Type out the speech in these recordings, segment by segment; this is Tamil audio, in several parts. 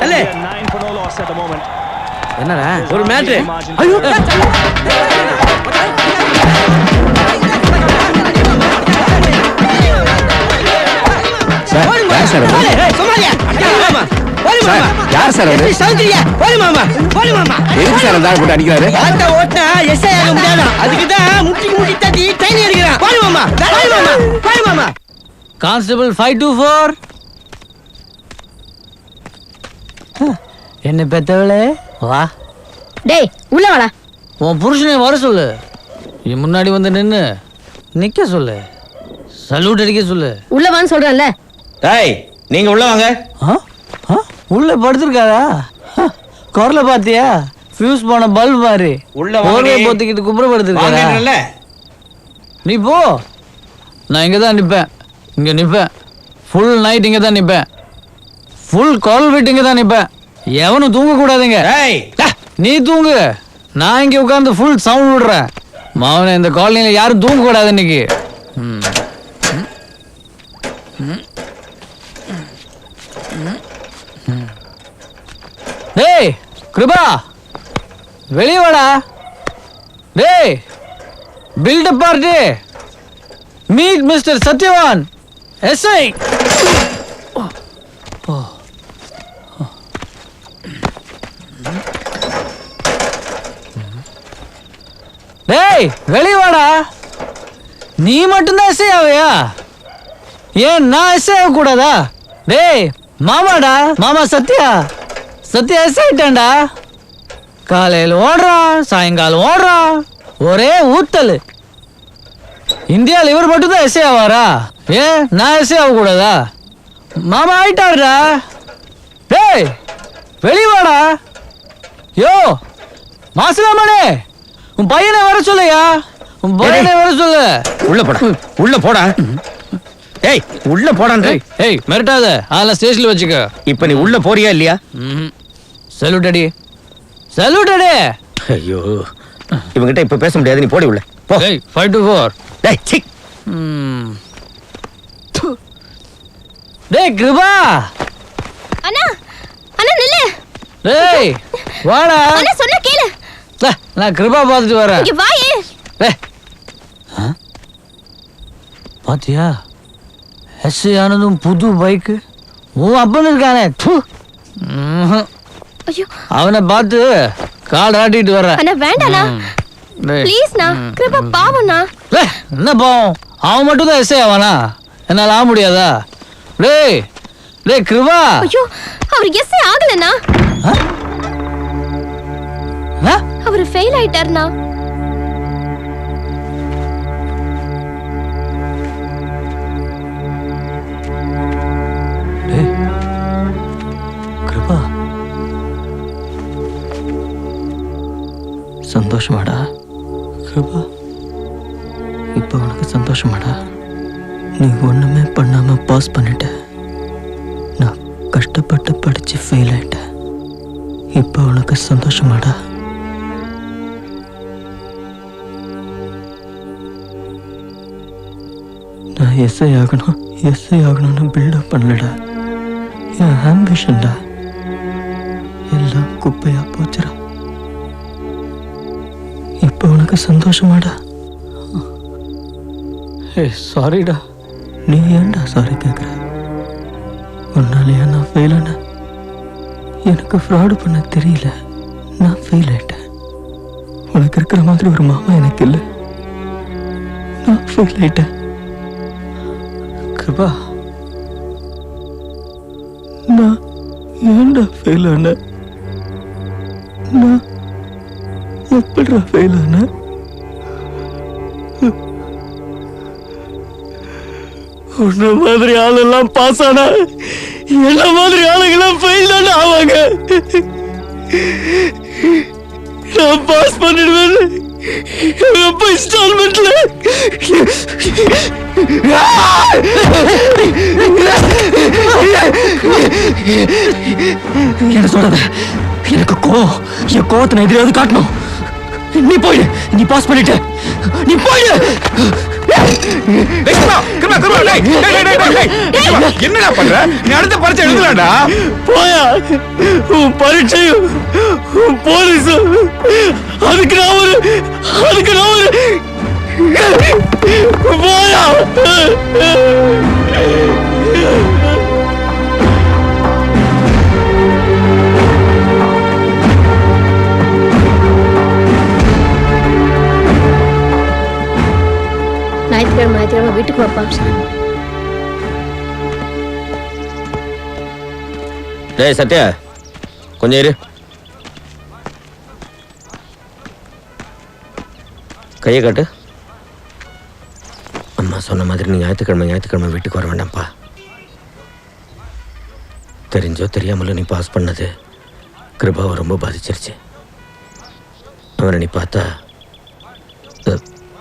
அல்ல என்னடா ஒரு மேட்ரு. ஐயோ யார் சார் அவரு? எதுக்கு சார் அந்த ஆள் போட்டு அடிக்கிறாரு? கான்ஸ்டபிள் 524 என்ன பெத்தவளே வா. டேய் உள்ள வாடா. உன் புருஷனை வர சொல்லு. என் முன்னாடி வந்து நின்னு நிக்க சொல்லு. சல்யூட் அடிக்க சொல்லு. உள்ள வான்னு சொல்றேன்ல. டேய் நீங்க உள்ள வாங்க. உள்ள படுத்திருக்காரா? குரல பாத்தியா? ஃபியூஸ் போன பல்ப் மாதிரி உள்ள வாங்க. போத்திக்கிட்டு குப்புறப்படுத்திருக்காரா? நீ போ. நான் இங்க தான் நிப்பேன். இங்க நிப்பேன். ஃபுல் நைட் இங்க தான் நிப்பேன். ஃபுல் கால் விட்டு இங்க தான் நிப்பேன். எவனும் தூங்க கூடாதுங்க. நீ தூங்கு. நான் இங்க உட்கார்ந்து ஃபுல் சவுண்ட் விடுறேன். மாவன இந்த காலனில யாரும் தூங்க கூடாது இன்னைக்கு. டேய் கிருபா வெளியே வாடா. டேய் build up party meet mister Satyavan SI. டேய் வெளியே வாடா. நீ மட்டும்தான் எஸ்ஐ ஆவையா? ஏன் நான் எஸ்ஐ ஆக கூடாதா? டேய் மாமாடா, மாமா சத்யா. சத்யா எஸ்ஐ ஆயிட்டான்டா. காலையில் ஓடுறான், சாயங்காலம் ஓடுறான், ஒரே ஊத்தல். இந்தியாவில் இவர் மட்டும் தான் எஸ்ஐ ஆவாரா? ஏன் நான் எஸ்ஐ ஆக கூடாதா? மாமா ஆயிட்டாருடா. டேய் வெளியே வாடா. யோ மாசிலாமணே உன் பையனை வர சொல்லையா. உன் பையனை வர சொல்லு. உள்ள போடா, உள்ள போடா. ஏய் உள்ள போடான். ஏய் மிரட்டாத. அதெல்லாம் ஸ்டேஷன்ல வச்சுக்க. இப்ப நீ உள்ள போறியா இல்லையா? சல்யூட் அடி, சல்யூட் அடி. ஐயோ இவங்கிட்ட இப்ப பேச முடியாது. நீ போடி உள்ள போ. 524. டேய் சி. டேய் கிருபா. அண்ணா அண்ணா நில்லு. டேய் வாடா. அண்ணா சொன்னா கேளு. நான் கிருபா பார்த்துட்டு வரேன். இங்க வாயே. பாத்தியா எஸ்ஐ ஆனதும் புது பைக்கு. உன் அப்பன் இருக்கானே. ஐயோ அவனை பார்த்து கால் ஆட்டிட்டு வர்றேன். அண்ணா வேண்டாண்ணா ப்ளீஸ்ண்ணா. கிருபா பாவண்ணா. என்ன பாவம்? அவன் மட்டும் தான் எஸ்ஐ ஆவானா? என்னால ஆக முடியாதா? டேய் டேய் கிருபா. ஐயோ அவர் எஸ்ஐ ஆகலண்ணா. அவர் ஃபெயில் ஆயிட்டாருண்ணா. டேய் கிருபா சந்தோஷமாடா? கிருபா இப்போ உனக்கு சந்தோஷமாடா? நீ ஒண்ணுமே பண்ணாம பாஸ் பண்ணிட்ட. நான் கஷ்டப்பட்டு படிச்சு ஃபெயில் ஆயிட்டேன். இப்போ உனக்கு சந்தோஷமாடா? நான் எஸ்ஐ ஆகணும்னு பில்டப் பண்ணலடா. என் ஆம்பிஷன்டா எல்லாம் குப்பையா போச்சுடா. இப்போ உனக்கு சந்தோஷமாடா? சாரிடா. நீ ஏன்டா சாரி கேட்குற? உன்னாலையா நான் ஃபெயில் ஆனேன்? எனக்கு ஃப்ராடு பண்ண தெரியல. நான் ஃபெயில் ஆயிட்டேன். உனக்கு இருக்கிற மாதிரி ஒரு மாமா எனக்கு இல்லை. நான் ஃபெயில் ஆயிட்டேன். கிருபா நான் ஏன்டா ஃபெயில் ஆனேன்? நான் எப்படிடா ஃபெயில் ஆனேன்? உன்ன மாதிரி ஆளெல்லாம் பாஸ் ஆனா என்ன மாதிரி ஆளுங்கெல்லாம் ஃபெயில் தானே ஆவாங்க. நான் பாஸ் பண்ணிடுவேன். எப்ப இன்ஸ்டால்மெண்ட்ல என்ன சொல்றது? எனக்கு என் கோவத்தை நான் எதிராவது காட்டணும். நீ போயிடு. நீ பாஸ் பண்ணிட்ட. நீ போயிடு. என்னடா பண்ற? நீ அடுத்த பரீட்சை எழுதலாம்டா. போயா உன் பரீட்சையும் உன் போலீஸும் அதுக்கு நான் ஒரு போயா. ஞாயிற்றுக்கிழமை வீட்டுக்கு வாப்பா. டேய் சத்யா, கொஞ்சம் இரு. கையை காட்டு. அம்மா சொன்ன மாதிரி நீ ஞாயிற்றுக்கிழமை வீட்டுக்கு வர வேண்டாம்ப்பா. தெரிஞ்சோ தெரியாமலோ நீ பாஸ் பண்ணது கிருபாவை ரொம்ப பாதிச்சிருச்சு. அவனை நீ பார்த்தா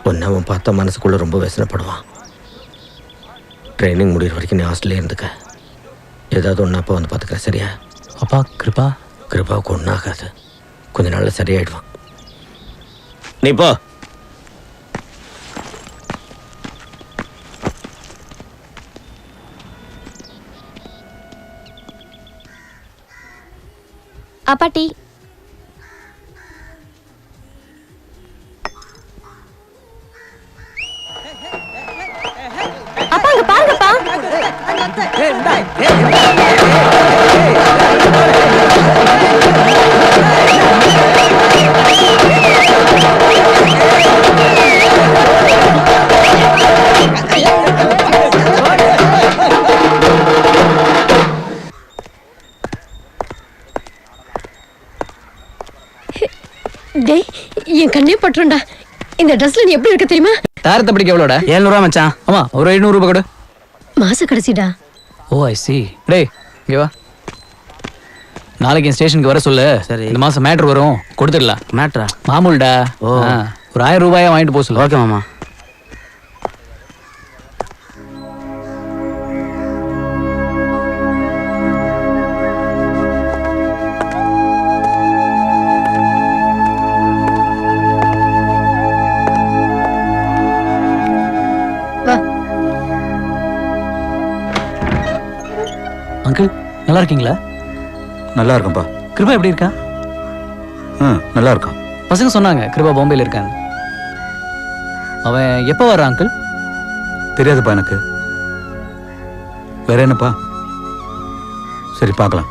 ஒன்று அவன் பார்த்தா மனசுக்குள்ளே ரொம்ப வேசனைப்படுவான். ட்ரைனிங் முடிகிற வரைக்கும் நீ ஹாஸ்டல்லே இருந்துக்க. ஏதாவது ஒன்று அப்பா வந்து பார்த்துக்கிறேன், சரியா? அப்பா கிருபாவுக்கு ஒன்றும் ஆகாது. கொஞ்ச நாளில் சரியாயிடுவான். நீ போ. அப்பா டீ. அப்பா அங்க பாருங்கப்பா. டேய் என் கண்ணே பட்டுருண்டா. இந்த ட்ரெஸ்ல நீ எப்படி இருக்க தெரியுமா? தாரத்தை பிடிக்க எவ்வளோடா? 700 மச்சான். ஆமா, ஒரு 500 ரூபாய் கொடு. மாச கடைசிடா. ஓ ஐ சி. டேய் இங்க வா. நாளைக்கு என் ஸ்டேஷனுக்கு வர சொல்லு. சரி. இந்த மாசம் மேட்ரு வரும், கொடுத்துடலாம். மேட்ரா? மாமூல்டா. ஓ. ஒரு 1000 ரூபாயா வாங்கிட்டு போக சொல்லு. ஓகே மாமா. வா. அங்கிள் நல்லா இருக்கீங்களா? நல்லா இருக்கும்பா. கிருபா எப்படி இருக்கா? நல்லா இருக்கான். பசங்க சொன்னாங்க கிருபா பாம்பேல இருக்காங்க. அவன் எப்போ வர்றான் அங்கிள்? தெரியாதுப்பா எனக்கு. வேற என்னப்பா? சரி பார்க்கலாம்.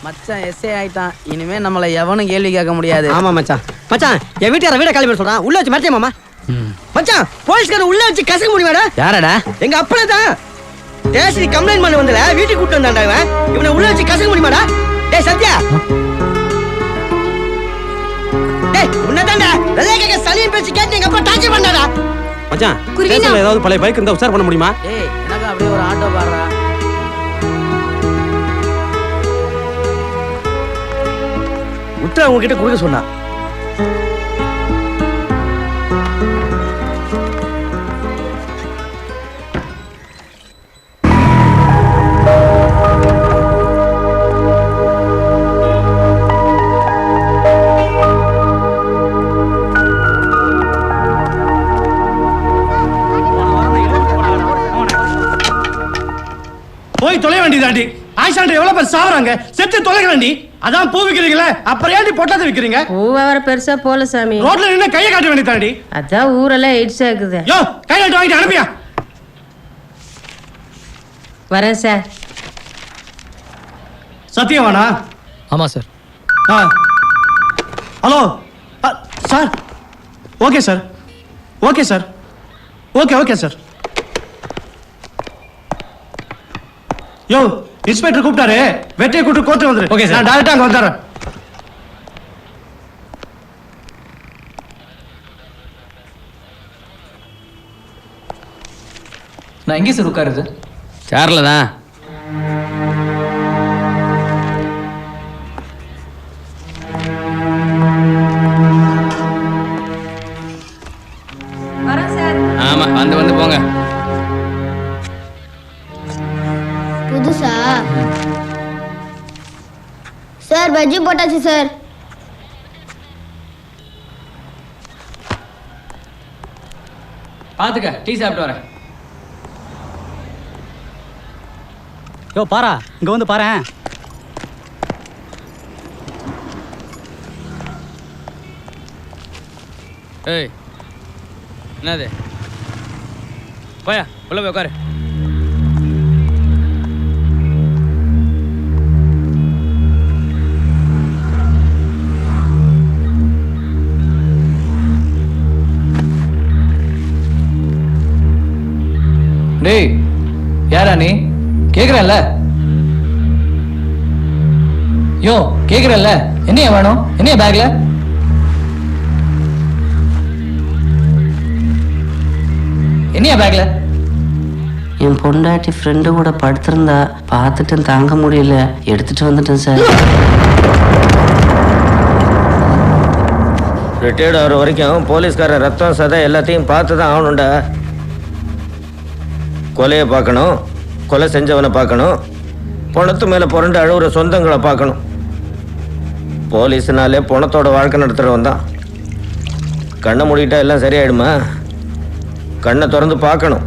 மச்சான் எஸ்ஏ ஆயிட்டான். இனிமே நம்மள எவனும் கேள்வி கேட்க முடியாது. ஆமா மச்சான். மச்சான் என் வீட்டுக்கார வீட காலி பண்ண சொல்றான். உள்ள வச்சு மறைச்சே மாமா. மச்சான் போலீஸ்கார உள்ள வச்சு கசக்க முடியுமாடா? யாரடா? எங்க அப்பள தான் ஸ்டேஷன் கம்ப்ளைண்ட் பண்ண வந்தல வீட்டுக்கு கூட்டு வந்தான்டா இவன். இவனை உள்ள வச்சு கசக்க முடியுமாடா? டேய் சத்யா. டேய் உன்னதான்டா ரலேக சலியம் பேசி கேட்டு எங்க அப்பா டார்ச்சர் பண்ணாடா. மச்சான், குருவினா. ஸ்டேஷன்ல ஏதாவது பழைய பைக் இருந்தா உசார் பண்ண முடியுமா? டேய் எனக்கு அப்படியே ஒரு ஆட்டோ பாடுறா. உத்தர உங்ககிட்ட கொடுக்க சொன்னா. போய் தொலை வேண்டியதாண்டி. ஆயிஷாண்ட எவ்வளவு பேர் சாவறாங்க, செத்து தொலைகிறாண்டி. அதான் பூ விக்கிறீங்களே, அப்புறம் ஏன்டி பொட்டாத விக்கிறீங்க? பூவாவர பெருசா போல சாமி. ரோட்ல நின்னு கையை காட்ட வேண்டியதாண்டி. அதான் ஊரெல்லாம் எய்ட்ஸ் ஆகுது. யோ கையாட்டு வாங்கிட்டு அனுப்பியா. வரேன் சார். சத்தியவானா? ஆமா sir. Hello sir. Okay sir, okay sir, okay okay sir. யோ இன்ஸ்பெக்டர் கூப்பிட்டாரு, வெட்டியை கூட்டு கோர்ட்டு வந்துரு. Okay sir. நான் டைரக்டா அங்க வந்துடுறேன். நான் எங்கே சார் உட்காருது? சேர்ல தான். வரேன் சார். சார் பஜ்ஜி போட்டாச்சு சார். பாத்துக்க, டீ சாப்பிட்டு வரேன். யோ பாரா, இங்க வந்து பாரேன். ஏய் என்னது போயா உள்ள போய் உட்காரு. டேய் யாரா நீ? கேக்குறல்ல? யோ கேக்குறல்ல? என்னைய வேணும்? என்னைய பேக்ல? என்னைய பேக்ல? என் பொண்டாட்டி ஃப்ரெண்டு கூட படுத்திருந்தா பார்த்துட்டு தாங்க முடியல, எடுத்துட்டு வந்துட்டேன் சார். ரிட்டையர்ட் ஆகிற வரைக்கும் போலீஸ்காரன் ரத்தம் சதை எல்லாத்தையும் பார்த்து தான் ஆகணும்டா. கொலையை பார்க்கணும், கொலை செஞ்சவனை பார்க்கணும், பணத்து மேலே புரண்டு அழுகுற சொந்தங்களை பார்க்கணும். போலீஸ்னாலே பணத்தோட வாழ்க்கை நடத்துகிறவன் தான். கண்ணை மூடிட்டா எல்லாம் சரியாயிடுமா? கண்ணை திறந்து பார்க்கணும்,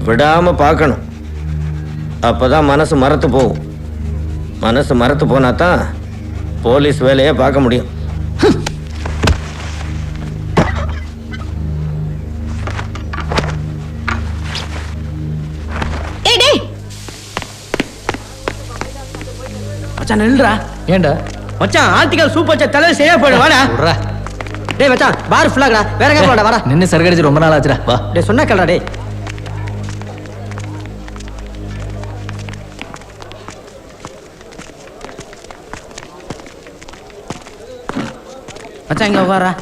விடாமல் பார்க்கணும். அப்போ தான் மனசு மறத்து போகும். மனசு மறத்து போனா தான் போலீஸ் வேலையை பார்க்க முடியும். மச்சான் நில்றா. ஏண்டா? மச்சான் ஆர்டிகல் சூப்பர் சாட் தலையில சரியா போயிடு வாடா. டேய் மச்சான் பார் ஃபுல்லாடா. வேற எங்க போடா வாடா. நின்னு சரகடிச்சு ரொம்ப நாள் ஆச்சுடா. வா. டேய் சொன்னா கேளுடா டேய். மச்சான் இங்க உட்காரா.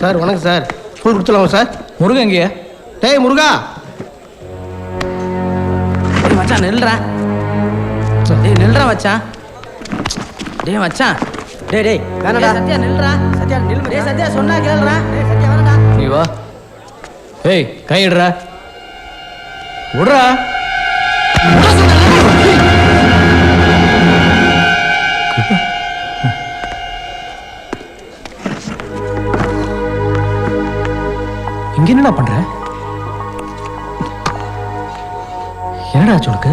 சார் வணக்கம் சார். ஃபுல் கொடுத்துலாமா சார்? முருகன் எங்கேயா? டேய் முருகா. மச்சான் நில்றா. டேய் நில்றா மச்சான். டேய் மச்சான். டேய் டேய் வேணடா. சத்யா நில்றா. சத்யா நில்லு. டேய் சத்யா சொன்னா கேளுடா. டேய் சத்யா வேணடா. நீ வா. ஏய் கையிடுறா. விடுறா. இங்க என்னடா பண்ற? என்னடா ஆச்சு உனக்கு?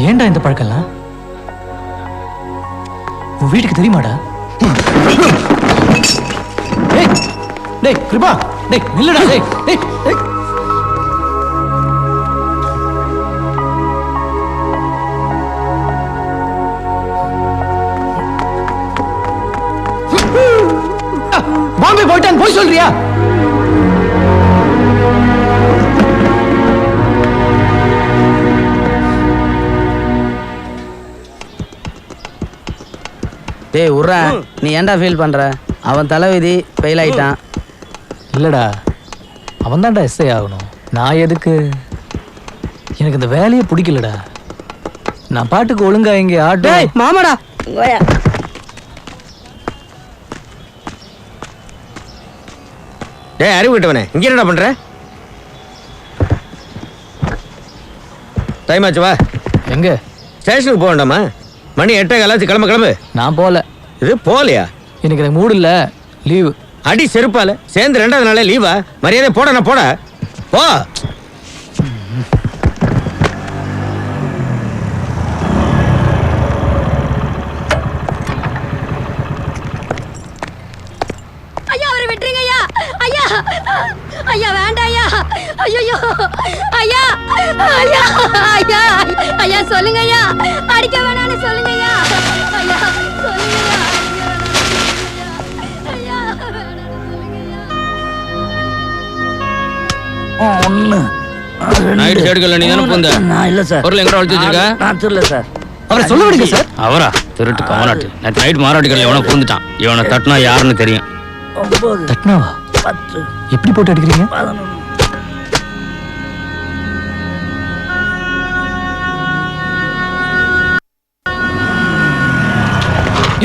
ஏன்டா இந்த பழக்கம்லாம்? உன் வீட்டுக்கு தெரியுமாடா? டேய் டேய் கிருபா, டேய் நில்லுடா. டேய் டேய் டேய். பாம்பே போயிட்டான் போய் சொல்றியா? டேய் உர்றா. நீ ஏன்டா ஃபீல் பண்ற? அவன் தலைவிதி ஃபெயில் ஆயிட்டான். இல்லடா, அவன் தான்டா எஸ்ஐ ஆகணும். நான் எதுக்கு? எனக்கு இந்த வேலையே பிடிக்கலடா. நான் பாட்டுக்கு ஒழுங்கா இங்கே ஆட்டோ. டேய் மாமாடா. டேய் அறிவு கிட்டவனே, இங்கே என்னடா பண்ற? டைம் ஆச்சு, வா. எங்க? ஸ்டேஷனுக்கு போக வேண்டாமா? மணி 8:15 கிளம்பு கிளம்பு. நான் போல. இது போலையா? எனக்கு எனக்கு மூடு இல்ல, லீவு. அடி செருப்பால சேர்ந்து 2வது நாளே லீவா? மரியாதை போட. நான் போட போ. ஐயா அவரை விட்டுருங்க ஐயா. ஐயா ஐயா வேண்டாம் ஐயா. ஐயோ ஐயா ஐயா ஐயா ஐயா சொல்லுங்க ஐயா. அடிக்க வேணாம்னு சொல்லுங்க ஐயா. ஐயா சொல்லுங்க ஐயா. நைட் சைடுக்கல்ல நீ தானே போந்த? நான் இல்லை சார். பொருள் எங்கடா ஒளிச்சு வச்சிருக்க? நான் தெரியல சார். அவரை சொல்ல விடுங்க சார். அவரா திருட்டு கவனாட்டு. நேற்று நைட் மாராட்டிக்கல்ல எவனோ பூந்துட்டான். இவனை தட்டினா யாருன்னு தெரியும். 9 தட்னாவா? 10 எப்படி போட்டு அடிக்கிறீங்க? 11.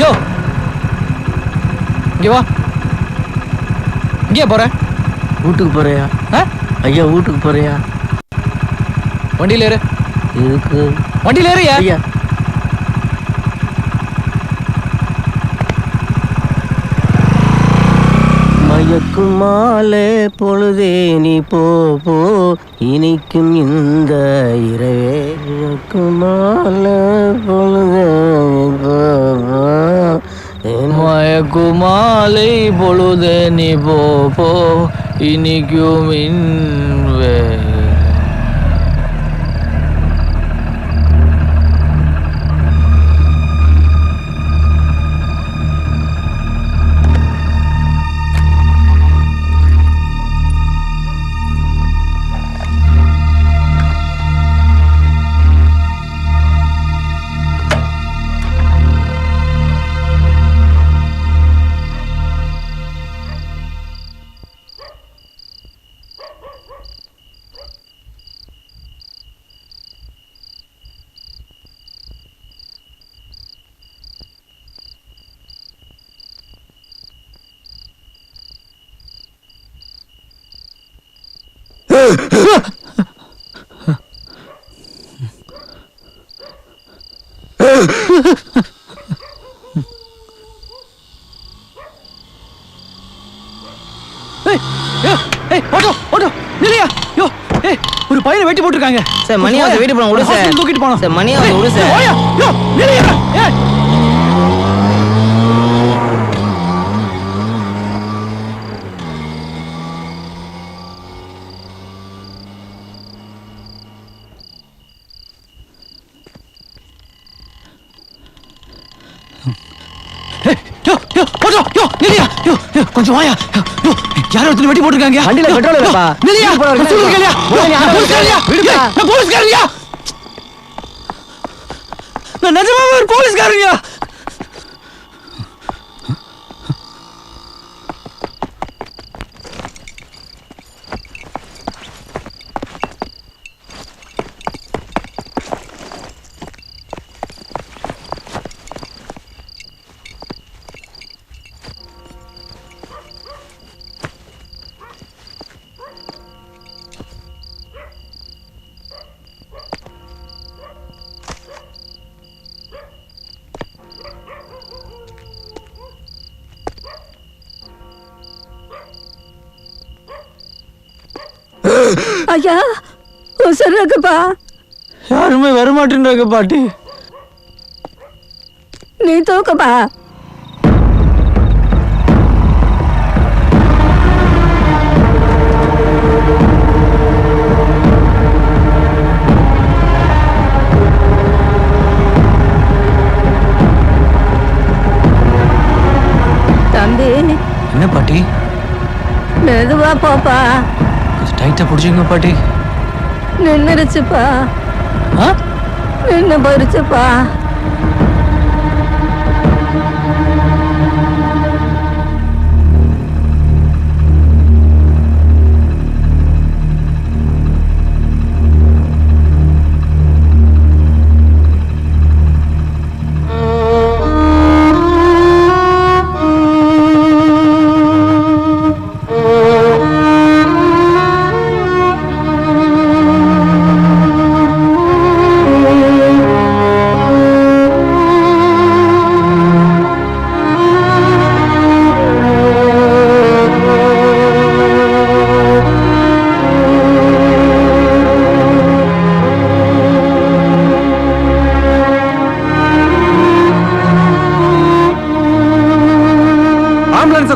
யோ இங்க வா. இங்கே போற? வீட்டுக்கு போறியா? ஆ? ஐயா வீட்டுக்கு போறியா? வண்டியில ஏறு. இதுக்கு வண்டியில ஏறியா? ஐயா மயக்கும் மாலை பொழுதே நீ போ போ இனிக்கும் இந்த இரவே மயக்கும் மாலை பொழுதே போ போ மயக்குமாலை பொழுதே நீ போ போ இனிக்கும் இன்வே. ஒரு பையனை வெட்டி போட்டுருக்காங்க சார். மணியா வந்து வீட்டு போன விடு சார். தூக்கிட்டு போனோம் சார் மணியா வந்து விடு சார். கொஞ்சம் வாயா. யாரோ ஒருத்தர் வெட்டி போட்டுருக்காங்க. வண்டியில பெட்ரோல் இல்லப்பா. நிலையா போலீஸ்காரியா? நான் நிஜமாவே ஒரு போலீஸ்காரங்க. ஐயா உசர்றதுப்பா. யாருமே வரமாட்டேன்றாங்க பாட்டி. நீ தூக்கப்பா. தம்பி. என்ன பாட்டி? மெதுவா போப்பா. டைட்டா பிடிச்சிங்க பாட்டி. நின்னுருச்சுப்பா. நின்னு போயிருச்சுப்பா.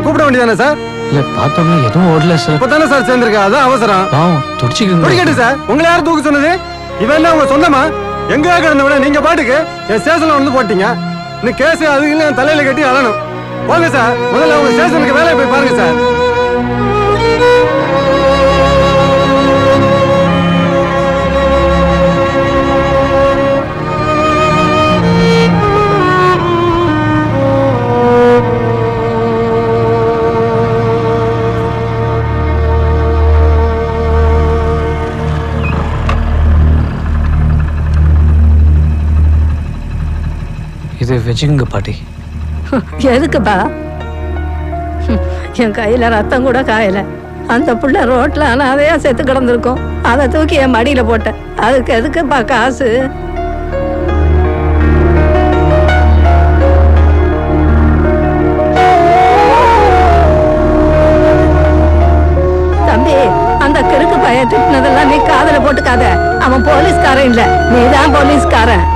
கூப்பிட வேண்டியதானே சார்? இல்ல பார்த்தோம்னா எதுவும் ஓடல சார். இப்பதானே சார் சேர்ந்திருக்கா, அதான் அவசரம். துடிச்சுக்கிட்டு சார். உங்களை யாரும் தூக்க சொன்னது? இவன் என்ன உங்க சொந்தமா? எங்க கிடந்த விட நீங்க பாட்டுக்கு என் ஸ்டேஷன்ல வந்து போட்டீங்க. இந்த கேஸ் அது இல்ல தலையில கட்டி அழணும். போங்க சார், முதல்ல உங்க ஸ்டேஷனுக்கு வேலையை போய் பாருங்க சார். இது வச்சுங்க பாட்டி. எதுக்குப்பா? என் கையில ரத்தம் கூட காயல. அந்த புள்ள ரோட்ல அனாதையா செத்து கிடந்திருக்கும். அதை தூக்கி என் மடியில போட்டேன். அதுக்கு எதுக்குப்பா காசு? தம்பி, அந்த கிறுக்கு பையன் திட்டினதெல்லாம் நீ காதுல போட்டுக்காத. அவன் போலீஸ்காரன் இல்ல, நீதான் போலீஸ்காரன்.